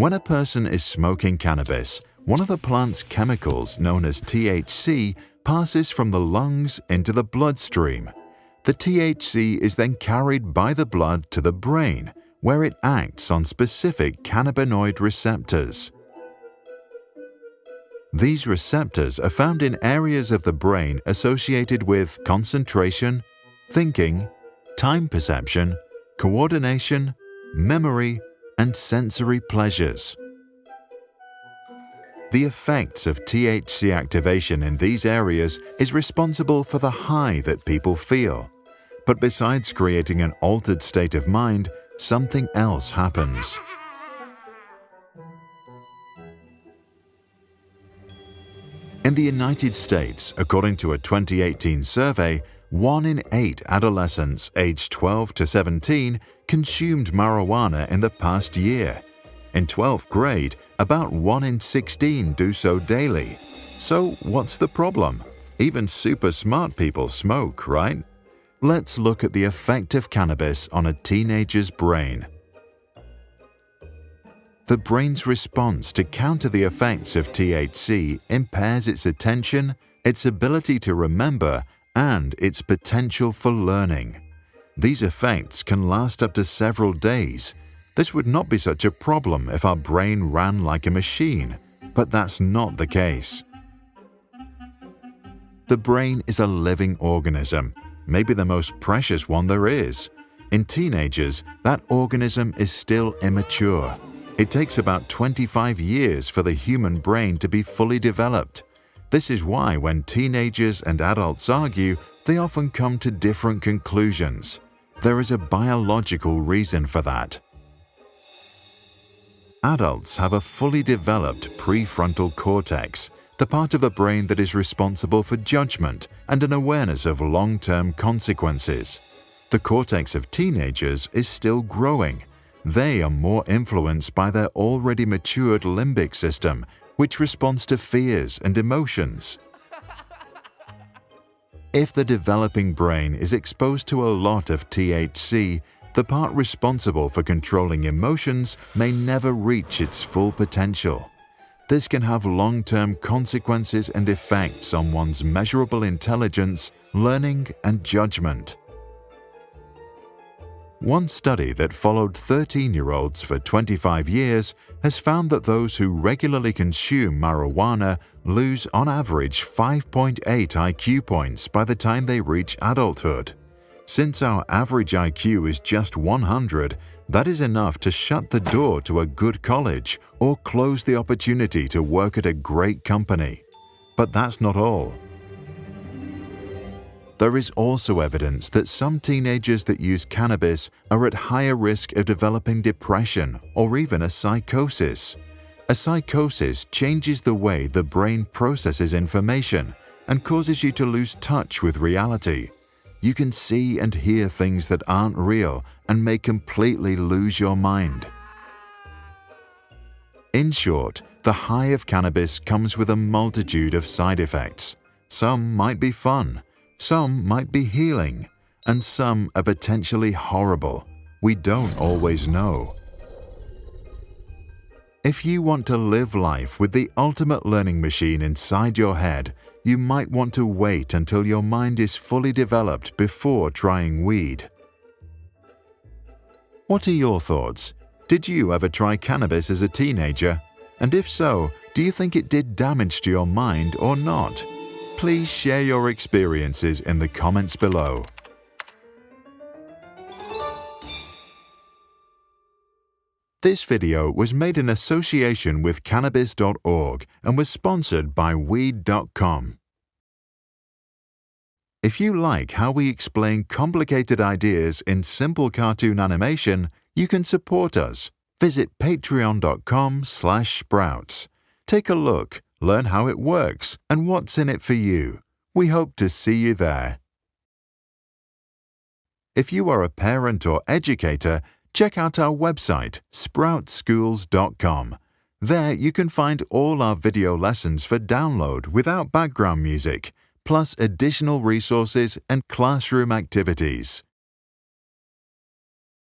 When a person is smoking cannabis, one of the plant's chemicals known as THC passes from the lungs into the bloodstream. The THC is then carried by the blood to the brain, where it acts on specific cannabinoid receptors. These receptors are found in areas of the brain associated with concentration, thinking, time perception, coordination, memory, and sensory pleasures. The effects of THC activation in these areas is responsible for the high that people feel. But besides creating an altered state of mind, something else happens. In the United States, according to a 2018 survey, 1 in 8 adolescents aged 12 to 17 consumed marijuana in the past year. In 12th grade, about 1 in 16 do so daily. So what's the problem? Even super smart people smoke, right? Let's look at the effect of cannabis on a teenager's brain. The brain's response to counter the effects of THC impairs its attention, its ability to remember, and its potential for learning. These effects can last up to several days. This would not be such a problem if our brain ran like a machine, but that's not the case. The brain is a living organism, maybe the most precious one there is. In teenagers, that organism is still immature. It takes about 25 years for the human brain to be fully developed. This is why when teenagers and adults argue, they often come to different conclusions. There is a biological reason for that. Adults have a fully developed prefrontal cortex, the part of the brain that is responsible for judgment and an awareness of long-term consequences. The cortex of teenagers is still growing. They are more influenced by their already matured limbic system, which responds to fears and emotions. If the developing brain is exposed to a lot of THC, the part responsible for controlling emotions may never reach its full potential. This can have long-term consequences and effects on one's measurable intelligence, learning, and judgment. One study that followed 13-year-olds for 25 years has found that those who regularly consume marijuana lose on average 5.8 IQ points by the time they reach adulthood. Since our average IQ is just 100, that is enough to shut the door to a good college or close the opportunity to work at a great company. But that's not all. There is also evidence that some teenagers that use cannabis are at higher risk of developing depression or even a psychosis. A psychosis changes the way the brain processes information and causes you to lose touch with reality. You can see and hear things that aren't real and may completely lose your mind. In short, the high of cannabis comes with a multitude of side effects. Some might be fun, some might be healing, and some are potentially horrible. We don't always know. If you want to live life with the ultimate learning machine inside your head, you might want to wait until your mind is fully developed before trying weed. What are your thoughts? Did you ever try cannabis as a teenager? And if so, do you think it did damage to your mind or not? Please share your experiences in the comments below. This video was made in association with Cannabis.org and was sponsored by Weed.com. If you like how we explain complicated ideas in simple cartoon animation, you can support us. Visit patreon.com/sprouts. Take a look, learn how it works, and what's in it for you. We hope to see you there. If you are a parent or educator, check out our website, sproutsschools.com. There you can find all our video lessons for download without background music, plus additional resources and classroom activities.